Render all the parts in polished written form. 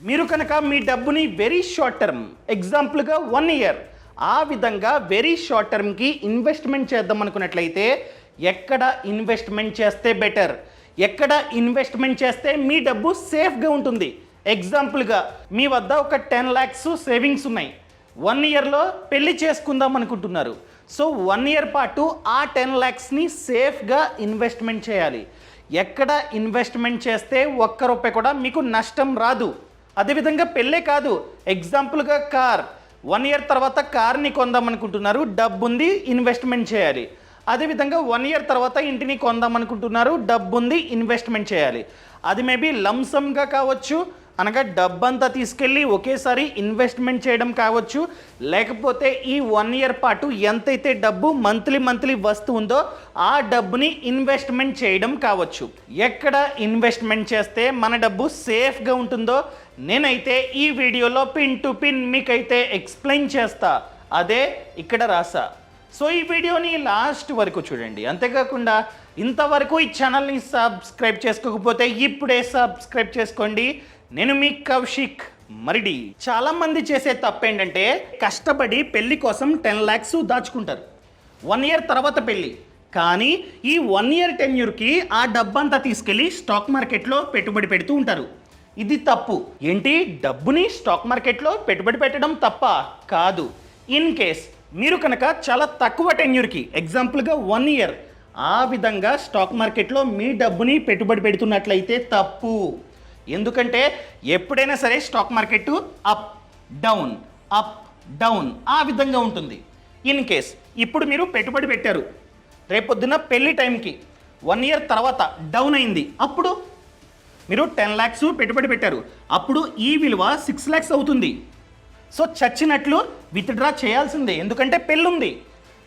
మీరు కనుక మీ డబ్బుని వెరీ షార్ట్ టర్మ్, ఎగ్జాంపుల్గా 1 ఇయర్, ఆ విధంగా వెరీ షార్ట్ టర్మ్కి ఇన్వెస్ట్మెంట్ చేద్దాం అనుకున్నట్లయితే ఎక్కడ ఇన్వెస్ట్మెంట్ చేస్తే బెటర్, ఎక్కడ ఇన్వెస్ట్మెంట్ చేస్తే మీ డబ్బు సేఫ్గా ఉంటుంది. ఎగ్జాంపుల్గా మీ వద్ద ఒక 10 lakhs సేవింగ్స్ ఉన్నాయి. 1 ఇయర్లో పెళ్లి చేసుకుందాం అనుకుంటున్నారు. సో 1 ఇయర్ పాటు ఆ 10 lakhsని సేఫ్గా ఇన్వెస్ట్మెంట్ చేయాలి. ఎక్కడ ఇన్వెస్ట్మెంట్ చేస్తే ఒక్క రూపాయి కూడా మీకు నష్టం రాదు. అదేవిధంగా పెళ్ళే కాదు, ఎగ్జాంపుల్గా కార్, 1 ఇయర్ తర్వాత కార్ని కొందాం అనుకుంటున్నారు, డబ్బుంది, ఇన్వెస్ట్మెంట్ చేయాలి. అదేవిధంగా 1 ఇయర్ తర్వాత ఇంటిని కొందాం అనుకుంటున్నారు, డబ్బుంది, ఇన్వెస్ట్మెంట్ చేయాలి. అది మేబీ లంసమ్గా కావచ్చు, అనగా డబ్బంతా తీసుకెళ్ళి ఒకేసారి ఇన్వెస్ట్మెంట్ చేయడం కావచ్చు, లేకపోతే ఈ 1 ఇయర్ పాటు ఎంతైతే డబ్బు మంత్లీ వస్తుందో ఆ డబ్బుని ఇన్వెస్ట్మెంట్ చేయడం కావచ్చు. ఎక్కడ ఇన్వెస్ట్మెంట్ చేస్తే మన డబ్బు సేఫ్గా ఉంటుందో నేనైతే ఈ వీడియోలో పిన్ టు పిన్ మీకైతే ఎక్స్ప్లెయిన్ చేస్తా. అదే ఇక్కడ రాసా. సో ఈ వీడియోని లాస్ట్ వరకు చూడండి. అంతేకాకుండా ఇంతవరకు ఈ ఛానల్ని సబ్స్క్రైబ్ చేసుకోకపోతే ఇప్పుడే సబ్స్క్రైబ్ చేసుకోండి. నేను మీ కౌశిక్ మరిడి. చాలామంది చేసే తప్పు ఏంటంటే కష్టపడి పెళ్లి కోసం 10 lakhs దాచుకుంటారు. 1 ఇయర్ తర్వాత పెళ్ళి, కానీ ఈ 1 ఇయర్ టెన్యూర్కి ఆ డబ్బంతా తీసుకెళ్ళి స్టాక్ మార్కెట్లో పెట్టుబడి పెడుతూ ఉంటారు. ఇది తప్పు. ఏంటి, డబ్బుని స్టాక్ మార్కెట్లో పెట్టుబడి పెట్టడం తప్ప? కాదు. ఇన్ కేస్ మీరు కనుక చాలా తక్కువ టెన్యూర్కి, ఎగ్జాంపుల్గా 1 ఇయర్, ఆ విధంగా స్టాక్ మార్కెట్లో మీ డబ్బుని పెట్టుబడి పెడుతున్నట్లయితే తప్పు. ఎందుకంటే ఎప్పుడైనా సరే స్టాక్ మార్కెట్ అప్ డౌన్ ఆ విధంగా ఉంటుంది. ఇన్ కేస్ ఇప్పుడు మీరు పెట్టుబడి పెట్టారు, రేపొద్దున పెళ్లి టైంకి 1 ఇయర్ తర్వాత డౌన్ అయింది, అప్పుడు మీరు 10 lakhs పెట్టుబడి పెట్టారు, అప్పుడు ఈ విలువ 6 lakhs అవుతుంది. సో చచ్చినట్లు విత్డ్రా చేయాల్సిందే, ఎందుకంటే పెళ్ళుంది.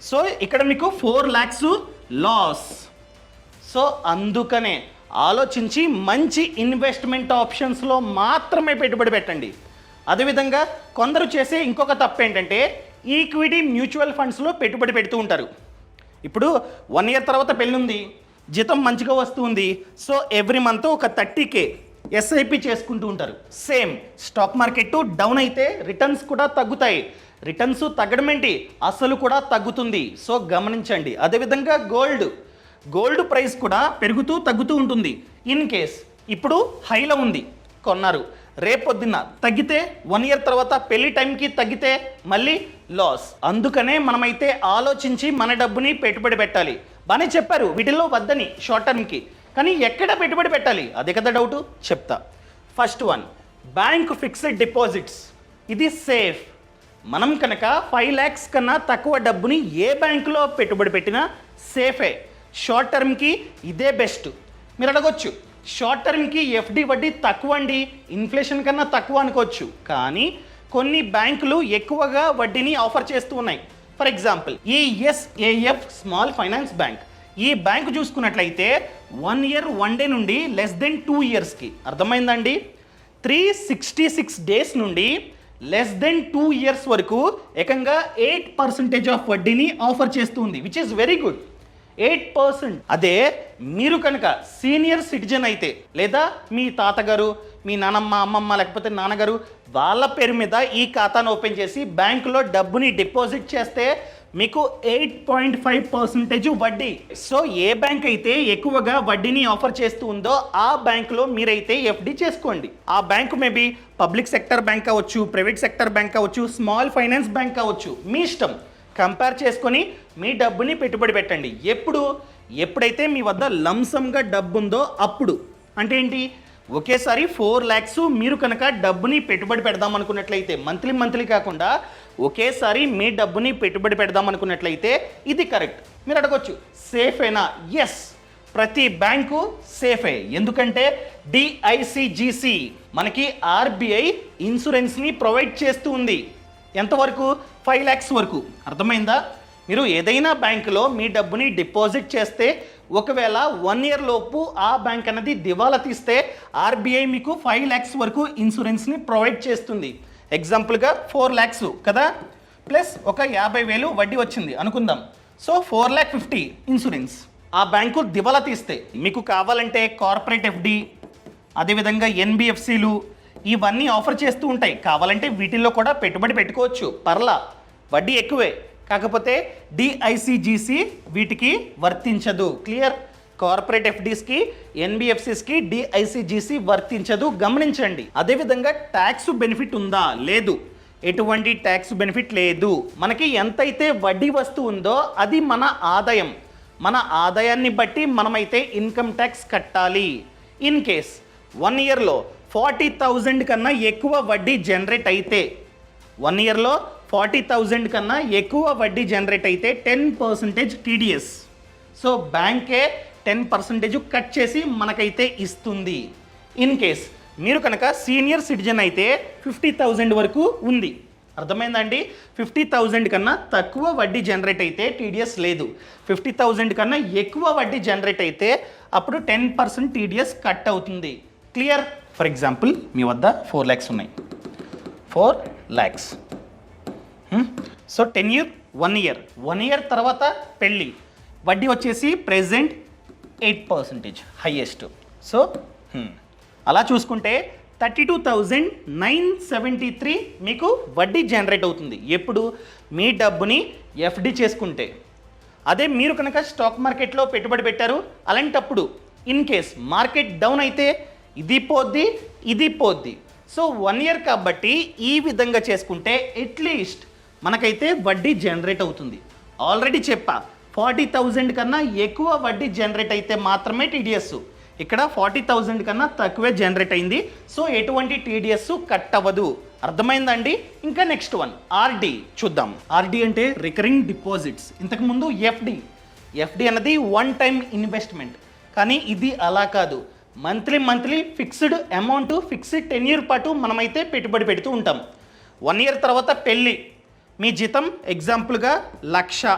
సో ఇక్కడ మీకు 4 lakhs లాస్. సో అందుకనే ఆలోచించి మంచి ఇన్వెస్ట్మెంట్ ఆప్షన్స్లో మాత్రమే పెట్టుబడి పెట్టండి. అదేవిధంగా కొందరు చేసే ఇంకొక తప్పు ఏంటంటే ఈక్విటీ మ్యూచువల్ ఫండ్స్లో పెట్టుబడి పెడుతూ ఉంటారు. ఇప్పుడు 1 ఇయర్ తర్వాత పెళ్ళుంది, జీతం మంచిగా వస్తుంది, సో ఎవ్రీ మంత్ ఒక 30K ఎస్ఐపి చేసుకుంటూ ఉంటారు. సేమ్ స్టాక్ మార్కెట్ డౌన్ అయితే రిటర్న్స్ కూడా తగ్గుతాయి. రిటర్న్స్ తగ్గడం ఏంటి, అసలు కూడా తగ్గుతుంది. సో గమనించండి. అదేవిధంగా గోల్డ్ ప్రైస్ కూడా పెరుగుతూ తగ్గుతూ ఉంటుంది. ఇన్ కేస్ ఇప్పుడు హైలో ఉంది, కొన్నారు, రేపొద్దున తగ్గితే 1 ఇయర్ తర్వాత పెళ్లి టైంకి తగ్గితే మళ్ళీ లాస్. అందుకనే మనమైతే ఆలోచించి మన డబ్బుని పెట్టుబడి పెట్టాలి. బాగానే చెప్పారు వీటిల్లో వద్దని షార్ట్ టర్మ్కి, కానీ ఎక్కడ పెట్టుబడి పెట్టాలి అదే కదా డౌట్. చెప్తా. First one, bank fixed deposits. ఇది సేఫ్. మనం కనుక 5 lakhs కన్నా తక్కువ డబ్బుని ఏ బ్యాంకులో పెట్టుబడి పెట్టినా సేఫే. షార్ట్ టర్మ్కి ఇదే బెస్ట్. మీరు అడగొచ్చు, షార్ట్ టర్మ్కి ఎఫ్డి వడ్డీ తక్కువ అండి, ఇన్ఫ్లేషన్ కన్నా తక్కువ అనుకోవచ్చు, కానీ కొన్ని బ్యాంకులు ఎక్కువగా వడ్డీని ఆఫర్ చేస్తూ ఉన్నాయి. ఫర్ ఎగ్జాంపుల్ ఈ ఎస్ఏఎఫ్ స్మాల్ ఫైనాన్స్ బ్యాంక్, ఈ బ్యాంకు చూసుకున్నట్లయితే 1 year 1 day నుండి లెస్ దెన్ 2 yearsకి, అర్థమైందండి, 366 days నుండి లెస్ దెన్ 2 years వరకు ఏకంగా 8% ఆఫ్ వడ్డీని ఆఫర్ చేస్తుంది, విచ్ ఈస్ వెరీ గుడ్. 8%. అదే మీరు కనుక సీనియర్ సిటిజన్ అయితే, లేదా మీ తాతగారు, మీ నానమ్మ, అమ్మమ్మ, లేకపోతే నాన్నగారు వాళ్ళ పేరు మీద ఈ ఖాతాను ఓపెన్ చేసి బ్యాంకులో డబ్బుని డిపాజిట్ చేస్తే మీకు 8.5% వడ్డీ. సో ఏ బ్యాంక్ అయితే ఎక్కువగా వడ్డీని ఆఫర్ చేస్తూ ఉందో ఆ బ్యాంకులో మీరైతే ఎఫ్డి చేసుకోండి. ఆ bank maybe public sector bank కావచ్చు, ప్రైవేట్ సెక్టర్ బ్యాంక్ కావచ్చు, స్మాల్ ఫైనాన్స్ బ్యాంక్ కావచ్చు, మీ ఇష్టం. కంపేర్ చేసుకొని మీ డబ్బుని పెట్టుబడి పెట్టండి. ఎప్పుడైతే మీ వద్ద లంసమ్గా డబ్బు ఉందో అప్పుడు. అంటే ఏంటి, ఒకేసారి 4 lakhs మీరు కనుక డబ్బుని పెట్టుబడి పెడదాం అనుకున్నట్లయితే, మంత్లీ కాకుండా ఒకేసారి మీ డబ్బుని పెట్టుబడి పెడదాం అనుకున్నట్లయితే ఇది కరెక్ట్. మీరు అడగొచ్చు, సేఫేనా? ఎస్, ప్రతి బ్యాంకు సేఫే. ఎందుకంటే డిఐసిజిసి మనకి ఆర్బిఐ ఇన్సూరెన్స్ని ప్రొవైడ్ చేస్తూ ఉంది. ఎంతవరకు? 5 lakhs వరకు. అర్థమైందా? మీరు ఏదైనా బ్యాంకులో మీ డబ్బుని డిపాజిట్ చేస్తే ఒకవేళ 1 year లోపు ఆ బ్యాంక్ అనేది దివాలా తీస్తే ఆర్బీఐ మీకు 5 lakhs వరకు ఇన్సూరెన్స్ని ప్రొవైడ్ చేస్తుంది. ఎగ్జాంపుల్గా 4 lakhs కదా, ప్లస్ ఒక 50,000 వడ్డీ వచ్చింది అనుకుందాం. So 4,50,000 insurance. ఆ బ్యాంకు దివాలా తీస్తే మీకు కావాలంటే కార్పొరేట్ ఎఫ్డి, అదేవిధంగా ఎన్బిఎఫ్సిలు, ఇవన్నీ ఆఫర్ చేస్తూ ఉంటాయి. కావాలంటే వీటిల్లో కూడా పెట్టుబడి పెట్టుకోవచ్చు, పర్లా, వడ్డీ ఎక్కువే. కాకపోతే డిఐసిజిసి వీటికి వర్తించదు. క్లియర్? కార్పొరేట్ ఎఫ్డీస్కి, ఎన్బిఎఫ్సిస్కి డిఐసిజిసి వర్తించదు, గమనించండి. అదేవిధంగా ట్యాక్స్ బెనిఫిట్ ఉందా? లేదు, ఎటువంటి ట్యాక్స్ బెనిఫిట్ లేదు. మనకి ఎంతైతే వడ్డీ వస్తూ ఉందో అది మన ఆదాయం. మన ఆదాయాన్ని బట్టి మనమైతే ఇన్కమ్ ట్యాక్స్ కట్టాలి. ఇన్ కేస్ 1 ఇయర్లో 40,000 కన్నా ఎక్కువ వడ్డీ జనరేట్ అయితే, 1 ఇయర్లో 40,000 కన్నా ఎక్కువ వడ్డీ జనరేట్ అయితే 10% టీడీఎస్. సో బ్యాంకే 10% కట్ చేసి మనకైతే ఇస్తుంది. ఇన్ కేస్ మీరు కనుక సీనియర్ సిటిజన్ అయితే 50,000 వరకు ఉంది. అర్థమైందండి? 50,000 కన్నా తక్కువ వడ్డీ జనరేట్ అయితే టీడీఎస్ లేదు. 50,000 కన్నా ఎక్కువ వడ్డీ జనరేట్ అయితే అప్పుడు 10% టీడీఎస్ కట్ అవుతుంది. క్లియర్? ఫర్ ఎగ్జాంపుల్ మీ వద్ద 4 lakhs ఉన్నాయి. 4 lakhs. సో 10 year 1 year తర్వాత పెళ్ళి, వడ్డీ వచ్చేసి ప్రెజెంట్ 8% హైయెస్ట్. సో అలా చూసుకుంటే 32,973 మీకు వడ్డీ జనరేట్ అవుతుంది. ఎప్పుడు? మీ డబ్బుని ఎఫ్డి చేసుకుంటే. అదే మీరు కనుక స్టాక్ మార్కెట్లో పెట్టుబడి పెట్టారు, అలాంటప్పుడు ఇన్ కేస్ మార్కెట్ డౌన్ అయితే ఇది పోద్ది, ఇది పోద్ది. సో 1 year కాబట్టి ఈ విధంగా చేసుకుంటే అట్లీస్ట్ మనకైతే వడ్డీ జనరేట్ అవుతుంది. ఆల్రెడీ చెప్పా, 40,000 కన్నా ఎక్కువ వడ్డీ జనరేట్ అయితే మాత్రమే టీడీఎస్. ఇక్కడ 40,000 కన్నా తక్కువే జనరేట్ అయింది. సో ఎటువంటి టీడీఎస్ కట్ అవ్వదు. అర్థమైందండి? ఇంకా నెక్స్ట్ వన్ ఆర్డి చూద్దాం. ఆర్డి అంటే రికరింగ్ డిపాజిట్స్. ఇంతకుముందు ఎఫ్డి అన్నది 1 time ఇన్వెస్ట్మెంట్. కానీ ఇది అలా కాదు. Monthly fixed amount, fixed 10 year పాటు మనమైతే పెట్టుబడి పెడుతూ ఉంటాం. 1 year తర్వాత పెళ్ళి, మీ జీతం ఎగ్జాంపుల్గా 1,00,000.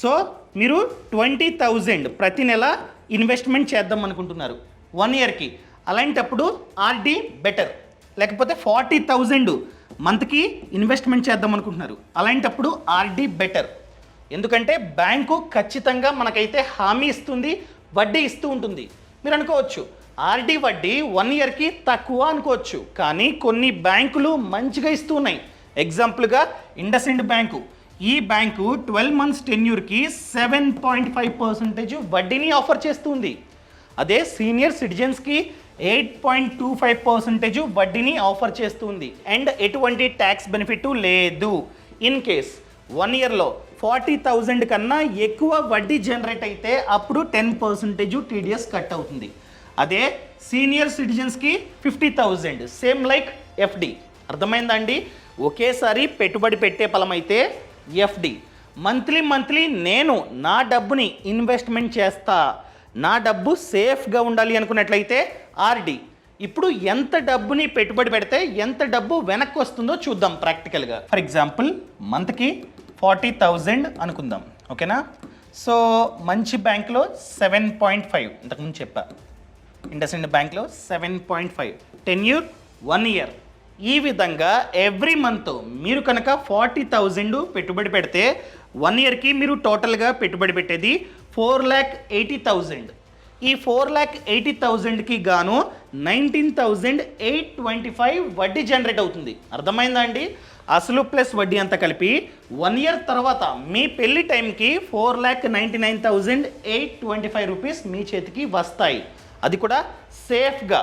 సో మీరు 20,000 ప్రతి నెల ఇన్వెస్ట్మెంట్ చేద్దాం అనుకుంటున్నారు 1 yearకి. అలాంటప్పుడు ఆర్డి బెటర్. లేకపోతే 40,000 మంత్కి ఇన్వెస్ట్మెంట్ చేద్దాం అనుకుంటున్నారు, అలాంటప్పుడు ఆర్డి బెటర్. ఎందుకంటే బ్యాంకు ఖచ్చితంగా మనకైతే హామీ ఇస్తుంది, వడ్డీ ఇస్తూ ఉంటుంది. మీరు అనుకోవచ్చు ఆర్డి వడ్డీ 1 yearకి తక్కువ అనుకోవచ్చు, కానీ కొన్ని బ్యాంకులు మంచిగా ఇస్తూ ఉన్నాయి. ఎగ్జాంపుల్గా ఇండస్ఇండ్ బ్యాంకు. ఈ బ్యాంకు 12 months టెన్యూర్కి 7.5% వడ్డీని ఆఫర్ చేస్తుంది. అదే సీనియర్ సిటిజన్స్కి 8.25% వడ్డీని ఆఫర్ చేస్తుంది. అండ్ ఎటువంటి ట్యాక్స్ బెనిఫిట్ లేదు. ఇన్ కేస్ 1 yearలో 40,000 కన్నా ఎక్కువ వడ్డీ జనరేట్ అయితే అప్పుడు 10% టీడీఎస్ కట్ అవుతుంది. అదే సీనియర్ సిటిజన్స్కి 50,000, సేమ్ లైక్ ఎఫ్డి. అర్థమైందండి? ఒకేసారి పెట్టుబడి పెట్టే ఫలం అయితే ఎఫ్డి. మంత్లీ నేను నా డబ్బుని ఇన్వెస్ట్మెంట్ చేస్తా, నా డబ్బు సేఫ్గా ఉండాలి అనుకున్నట్లయితే ఆర్డి. ఇప్పుడు ఎంత డబ్బుని పెట్టుబడి పెడితే ఎంత డబ్బు వెనక్కి వస్తుందో చూద్దాం ప్రాక్టికల్గా. ఫర్ ఎగ్జాంపుల్ మంత్కి 40,000 అనుకుందాం, ఓకేనా? సో మంచి బ్యాంక్లో 7.5, ఇంతకుముందు చెప్పా, ఇండస్ఇండ్ బ్యాంక్లో 7.5, టెన్యూర్ 1 year. ఈ విధంగా ఎవ్రీ మంత్ మీరు కనుక 40,000 పెట్టుబడి పెడితే 1 yearకి మీరు టోటల్గా పెట్టుబడి పెట్టేది 4,80,000. ఈ 4,80,000కి గాను 19,825 వడ్డీ జనరేట్ అవుతుంది. అర్థమైందా అండి? అసలు ప్లస్ వడ్డీ అంతా కలిపి 1 year తర్వాత మీ పెళ్లి టైంకి 4,99,825 రూపీస్ మీ చేతికి వస్తాయి. అది కూడా సేఫ్గా.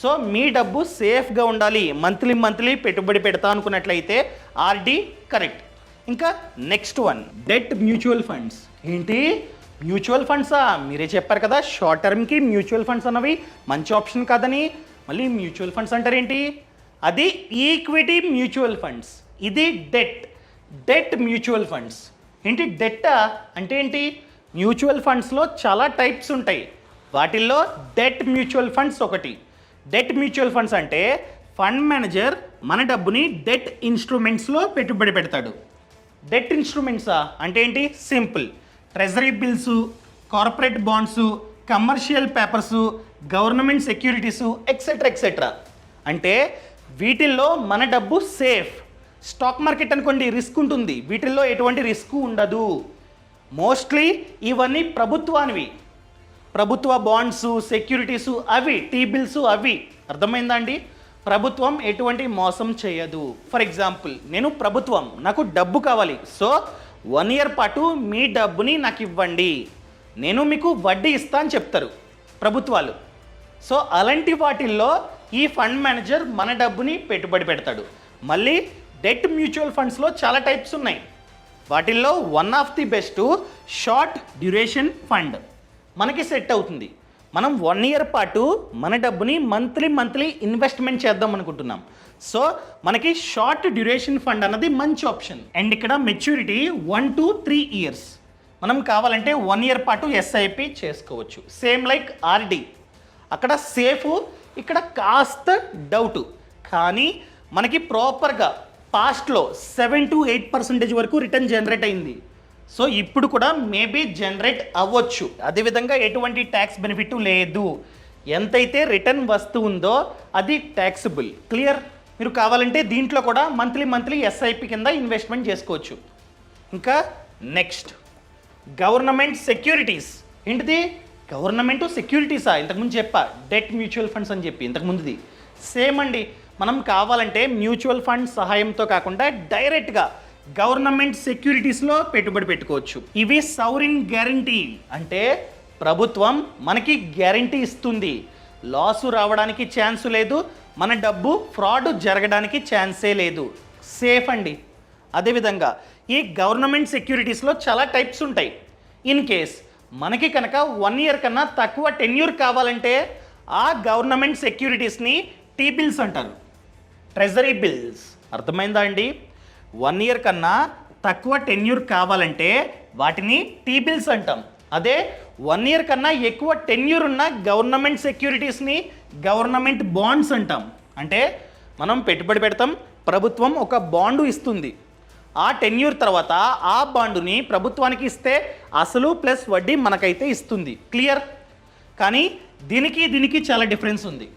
సో మీ డబ్బు సేఫ్గా ఉండాలి, మంత్లీ పెట్టుబడి పెడతా అనుకున్నట్లయితే ఆర్డి కరెక్ట్. ఇంకా next one debt mutual funds. ఏంటి మ్యూచువల్ ఫండ్సా? మీరే చెప్పారు కదా షార్ట్ టర్మ్కి మ్యూచువల్ ఫండ్స్ అన్నవి మంచి ఆప్షన్ కాదని. మళ్ళీ మ్యూచువల్ ఫండ్స్ అంటారేంటి? అది ఈక్విటీ మ్యూచువల్ ఫండ్స్, ఇది డెట్ మ్యూచువల్ ఫండ్స్. ఏంటి డెట్టా అంటే ఏంటి? మ్యూచువల్ ఫండ్స్లో చాలా టైప్స్ ఉంటాయి, వాటిల్లో డెట్ మ్యూచువల్ ఫండ్స్ ఒకటి. డెట్ మ్యూచువల్ ఫండ్స్ అంటే ఫండ్ మేనేజర్ మన డబ్బుని డెట్ ఇన్స్ట్రుమెంట్స్లో పెట్టుబడి పెడతాడు. డెట్ ఇన్స్ట్రుమెంట్సా అంటే ఏంటి? Simple, treasury bills, corporate bonds, commercial papers, government securities, etcetera. అంటే వీటిల్లో మన డబ్బు సేఫ్. స్టాక్ మార్కెట్ అనుకోండి రిస్క్ ఉంటుంది, వీటిల్లో ఎటువంటి రిస్క్ ఉండదు. మోస్ట్లీ ఇవన్నీ ప్రభుత్వానివి, ప్రభుత్వ బాండ్సు, సెక్యూరిటీసు అవి, టీ బిల్సు అవి. అర్థమైందా అండి? ప్రభుత్వం ఎటువంటి మోసం చేయదు. ఫర్ ఎగ్జాంపుల్, నేను ప్రభుత్వం, నాకు డబ్బు కావాలి, సో 1 ఇయర్ పాటు మీ డబ్బుని నాకు ఇవ్వండి, నేను మీకు వడ్డీ ఇస్తా అని చెప్తారు ప్రభుత్వాలు. సో అలాంటి వాటిల్లో ఈ ఫండ్ మేనేజర్ మన డబ్బుని పెట్టుబడి పెడతాడు. మళ్ళీ డెట్ మ్యూచువల్ ఫండ్స్లో చాలా టైప్స్ ఉన్నాయి. వాటిల్లో one of the best short duration fund మనకి సెట్ అవుతుంది. మనం 1 ఇయర్ పాటు మన డబ్బుని మంత్లీ ఇన్వెస్ట్మెంట్ చేద్దాం అనుకుంటున్నాం. సో మనకి షార్ట్ డ్యూరేషన్ ఫండ్ అన్నది మంచి ఆప్షన్. అండ్ ఇక్కడ మెచ్యూరిటీ 1 to 3 ఇయర్స్. మనం కావాలంటే 1 ఇయర్ పాటు ఎస్ఐపి చేసుకోవచ్చు. సేమ్ లైక్ ఆర్డి, అక్కడ సేఫ్, ఇక్కడ కాస్త డౌట్. కానీ మనకి ప్రాపర్గా పాస్ట్లో 7 to 8% వరకు రిటర్న్ జనరేట్ అయింది. సో ఇప్పుడు కూడా మేబీ జనరేట్ అవ్వచ్చు. అదేవిధంగా ఎటువంటి ట్యాక్స్ బెనిఫిట్ లేదు. ఎంతైతే రిటర్న్ వస్తుందో అది ట్యాక్సిబుల్. క్లియర్? మీరు కావాలంటే దీంట్లో కూడా మంత్లీ ఎస్ఐపి కింద ఇన్వెస్ట్మెంట్ చేసుకోవచ్చు. ఇంకా నెక్స్ట్ గవర్నమెంట్ సెక్యూరిటీస్. ఏంటిది? గవర్నమెంట్ సెక్యూరిటీసా? ఇంతకుముందు చెప్పా డెట్ మ్యూచువల్ ఫండ్స్ అని చెప్పి ఇంతకుముందుది సేమ్ అండి. మనం కావాలంటే మ్యూచువల్ ఫండ్ సహాయంతో కాకుండా డైరెక్ట్గా గవర్నమెంట్ సెక్యూరిటీస్లో పెట్టుబడి పెట్టుకోవచ్చు. ఇవి సౌరిన్ గ్యారంటీ, అంటే ప్రభుత్వం మనకి గ్యారంటీ ఇస్తుంది. లాసు రావడానికి ఛాన్స్ లేదు, మన డబ్బు ఫ్రాడ్ జరగడానికి ఛాన్సే లేదు. సేఫ్ అండి. అదేవిధంగా ఈ గవర్నమెంట్ సెక్యూరిటీస్లో చాలా టైప్స్ ఉంటాయి. ఇన్ కేస్ మనకి కనుక 1 ఇయర్ కన్నా తక్కువ టెన్యూర్ కావాలంటే ఆ గవర్నమెంట్ సెక్యూరిటీస్ని టీ బిల్స్ అంటారు, ట్రెజరీ బిల్స్. అర్థమైందా అండి? 1 ఇయర్ కన్నా తక్కువ టెన్యూర్ కావాలంటే వాటిని టీ బిల్స్ అంటాం. అదే 1 ఇయర్ కన్నా ఎక్కువ టెన్యూర్ ఉన్న గవర్నమెంట్ సెక్యూరిటీస్ని గవర్నమెంట్ బాండ్స్ అంటాం. అంటే మనం పెట్టుబడి పెడతాం, ప్రభుత్వం ఒక బాండు ఇస్తుంది. ఆ టెన్యూర్ తర్వాత ఆ బాండుని ప్రభుత్వానికి ఇస్తే అసలు ప్లస్ వడ్డీ మనకైతే ఇస్తుంది. క్లియర్? కానీ దీనికి చాలా డిఫరెన్స్ ఉంది.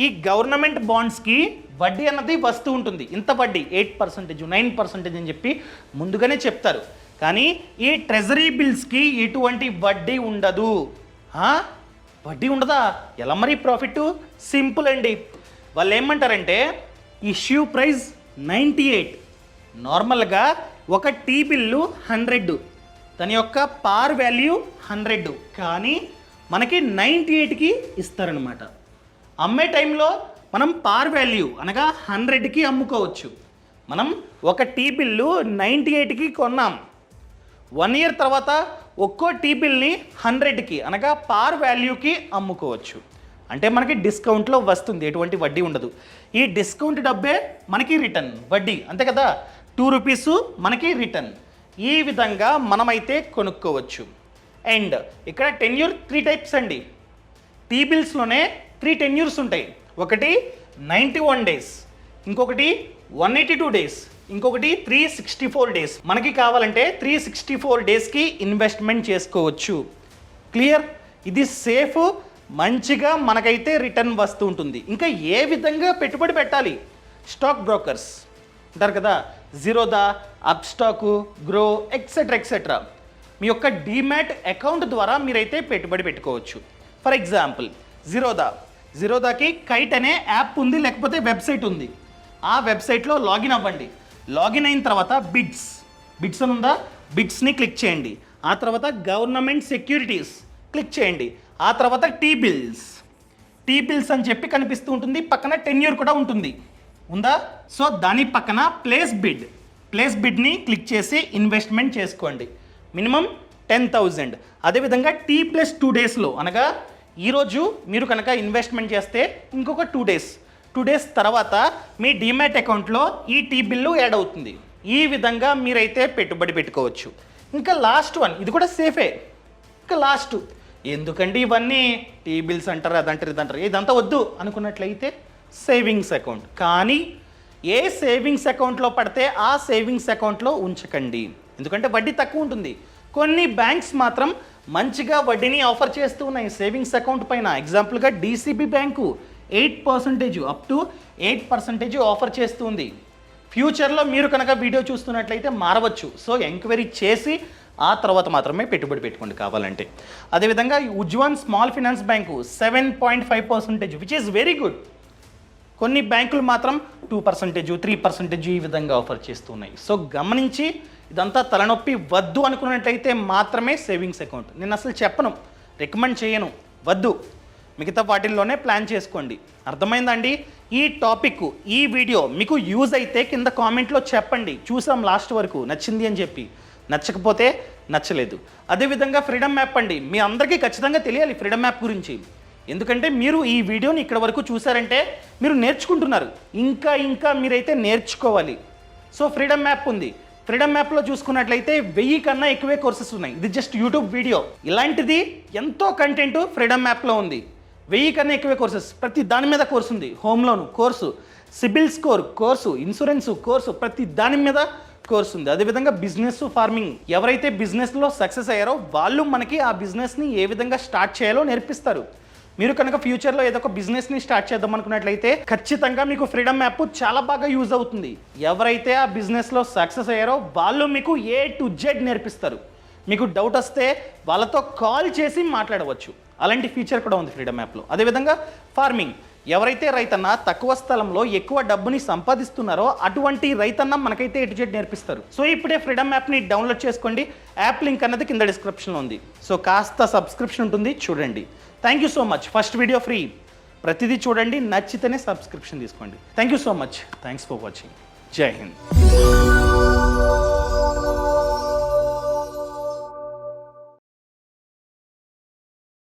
ఈ గవర్నమెంట్ బాండ్స్కి వడ్డీ అన్నది వస్తూ ఉంటుంది. ఇంత వడ్డీ 8%, 9% అని చెప్పి ముందుగానే చెప్తారు. కానీ ఈ ట్రెజరీ బిల్స్కి ఎటువంటి వడ్డీ ఉండదు. వడ్డీ ఉండదా? ఎలా మరి ప్రాఫిట్? సింపుల్ అండి. వాళ్ళు ఏమంటారంటే ఇష్యూ ప్రైస్ 98. నార్మల్గా ఒక టీ బిల్లు 100, దాని యొక్క పార్ వాల్యూ 100, కానీ మనకి 98కి ఇస్తారనమాట. అమ్మే టైంలో మనం పార్ వాల్యూ అనగా 100కి అమ్ముకోవచ్చు. మనం ఒక టీ బిల్లు 98కి కొన్నాం. 1 ఇయర్ తర్వాత ఒక్కో టీ బిల్ని 100కి అనగా పార్ వాల్యూకి అమ్ముకోవచ్చు. అంటే మనకి డిస్కౌంట్లో వస్తుంది, ఎటువంటి వడ్డీ ఉండదు. ఈ డిస్కౌంట్ డబ్బే మనకి రిటర్న్ వడ్డీ, అంతే కదా. 2 రూపీస్ మనకి రిటర్న్. ఈ విధంగా మనమైతే కొనుక్కోవచ్చు. అండ్ ఇక్కడ టెన్యూర్ 3 టైప్స్ అండి. టీ బిల్స్లోనే 3 టెన్యూర్స్ ఉంటాయి. ఒకటి 91 డేస్, ఇంకొకటి 182 డేస్, ఇంకొకటి 364 డేస్. మనకి కావాలంటే 364 డేస్కి ఇన్వెస్ట్మెంట్ చేసుకోవచ్చు. క్లియర్? ఇది సేఫ్, మంచిగా మనకైతే రిటర్న్ వస్తూ ఉంటుంది. ఇంకా ఏ విధంగా పెట్టుబడి పెట్టాలి? స్టాక్ బ్రోకర్స్ అంటారు కదా, జీరోదా, అప్స్టాకు, గ్రో, ఎక్సెట్రా. మీ యొక్క డీమ్యాట్ అకౌంట్ ద్వారా మీరైతే పెట్టుబడి పెట్టుకోవచ్చు. ఫర్ ఎగ్జాంపుల్ జీరోదాకి కైట్ అనే యాప్ ఉంది, లేకపోతే వెబ్సైట్ ఉంది. ఆ వెబ్సైట్లో లాగిన్ అవ్వండి. లాగిన్ అయిన తర్వాత బిడ్స్ అని ఉందా, బిడ్స్ని క్లిక్ చేయండి. ఆ తర్వాత గవర్నమెంట్ సెక్యూరిటీస్ క్లిక్ చేయండి. ఆ తర్వాత టీ బిల్స్ అని చెప్పి కనిపిస్తూ ఉంటుంది. పక్కన టెన్యూర్ కూడా ఉంటుంది, ఉందా? సో దాని పక్కన ప్లేస్ బిడ్ని క్లిక్ చేసి ఇన్వెస్ట్మెంట్ చేసుకోండి. మినిమం 10,000. అదేవిధంగా T+2 డేస్లో అనగా ఈరోజు మీరు కనుక ఇన్వెస్ట్మెంట్ చేస్తే ఇంకొక 2 డేస్ తర్వాత మీ డీమ్యాట్ అకౌంట్లో ఈ టీ బిల్లు యాడ్ అవుతుంది. ఈ విధంగా మీరైతే పెట్టుబడి పెట్టుకోవచ్చు. ఇంకా లాస్ట్ వన్, ఇది కూడా సేఫే. ఇంకా లాస్ట్, ఎందుకండి ఇవన్నీ టీ బిల్స్ అంటారు, ఇదంటారు, ఇదంతా వద్దు అనుకున్నట్లయితే సేవింగ్స్ అకౌంట్. కానీ ఏ సేవింగ్స్ అకౌంట్లో పడితే ఆ సేవింగ్స్ అకౌంట్లో ఉంచకండి, ఎందుకంటే వడ్డీ తక్కువ ఉంటుంది. కొన్ని బ్యాంక్స్ మాత్రం మంచిగా వడ్డీని ఆఫర్ చేస్తూ ఉన్నాయి సేవింగ్స్ అకౌంట్ పైన. ఎగ్జాంపుల్గా DCB bank 8% up to 8% offer చేస్తుంది. ఫ్యూచర్లో మీరు కనుక వీడియో చూస్తున్నట్లయితే మారవచ్చు. సో ఎంక్వైరీ చేసి ఆ తర్వాత మాత్రమే పెట్టుబడి పెట్టుకోండి కావాలంటే. అదేవిధంగా Ujjivan small finance bank 7.5%, which is very good. కొన్ని బ్యాంకులు మాత్రం 2%, 3% ఈ విధంగా ఆఫర్ చేస్తున్నాయి. సో గమనించి ఇదంతా తలనొప్పి వద్దు అనుకున్నట్లయితే మాత్రమే సేవింగ్స్ అకౌంట్. నేను అసలు చెప్పను, రికమెండ్ చేయను, వద్దు. మిగతా వాటిల్లోనే ప్లాన్ చేసుకోండి. అర్థమైందండి? ఈ టాపిక్, ఈ వీడియో మీకు యూజ్ అయితే కింద కామెంట్లో చెప్పండి. చూసాం లాస్ట్ వరకు, నచ్చింది అని చెప్పి. నచ్చకపోతే నచ్చలేదు. అదేవిధంగా ఫ్రీడమ్ యాప్ అండి, మీ అందరికీ ఖచ్చితంగా తెలియాలి ఫ్రీడమ్ యాప్ గురించి. ఎందుకంటే మీరు ఈ వీడియోని ఇక్కడ వరకు చూసారంటే మీరు నేర్చుకుంటున్నారు. ఇంకా మీరైతే నేర్చుకోవాలి. సో ఫ్రీడమ్ యాప్ ఉంది. ఫ్రీడమ్ యాప్లో చూసుకున్నట్లయితే 1000 కన్నా ఎక్కువే కోర్సెస్ ఉన్నాయి. ఇది జస్ట్ యూట్యూబ్ వీడియో. ఇలాంటిది ఎంతో కంటెంట్ ఫ్రీడమ్ యాప్లో ఉంది. 1000 కన్నా ఎక్కువే కోర్సెస్. ప్రతి దాని మీద కోర్సు ఉంది. Home loan course, CIBIL score course, insurance course, ప్రతి దాని మీద కోర్సు ఉంది. అదేవిధంగా బిజినెస్, ఫార్మింగ్, ఎవరైతే బిజినెస్లో సక్సెస్ అయ్యారో వాళ్ళు మనకి ఆ బిజినెస్ని ఏ విధంగా స్టార్ట్ చేయాలో నేర్పిస్తారు. మీరు కనుక ఫ్యూచర్లో ఏదో ఒక బిజినెస్ని స్టార్ట్ చేద్దాం అనుకున్నట్లయితే ఖచ్చితంగా మీకు ఫ్రీడమ్ యాప్ చాలా బాగా యూజ్ అవుతుంది. ఎవరైతే ఆ బిజినెస్లో సక్సెస్ అయ్యారో వాళ్ళు మీకు A to Z నేర్పిస్తారు. మీకు డౌట్ వస్తే వాళ్ళతో కాల్ చేసి మాట్లాడవచ్చు. అలాంటి ఫీచర్ కూడా ఉంది ఫ్రీడమ్ యాప్లో. అదేవిధంగా ఫార్మింగ్, ఎవరైతే రైతన్న తక్కువ స్థలంలో ఎక్కువ డబ్బుని సంపాదిస్తున్నారో అటువంటి రైతన్న మనకైతే A to Z నేర్పిస్తారు. సో ఇప్పుడే ఫ్రీడమ్ యాప్ని డౌన్లోడ్ చేసుకోండి. యాప్ లింక్ అన్నది కింద డిస్క్రిప్షన్లో ఉంది. సో కాస్త సబ్స్క్రిప్షన్ ఉంటుంది, చూడండి. Thank you so much. First video free. ప్రతిదీ చూడండి, నచ్చితేనే సబ్స్క్రిప్షన్ తీసుకోండి. Thank you so much. Thanks for watching. జై హింద్.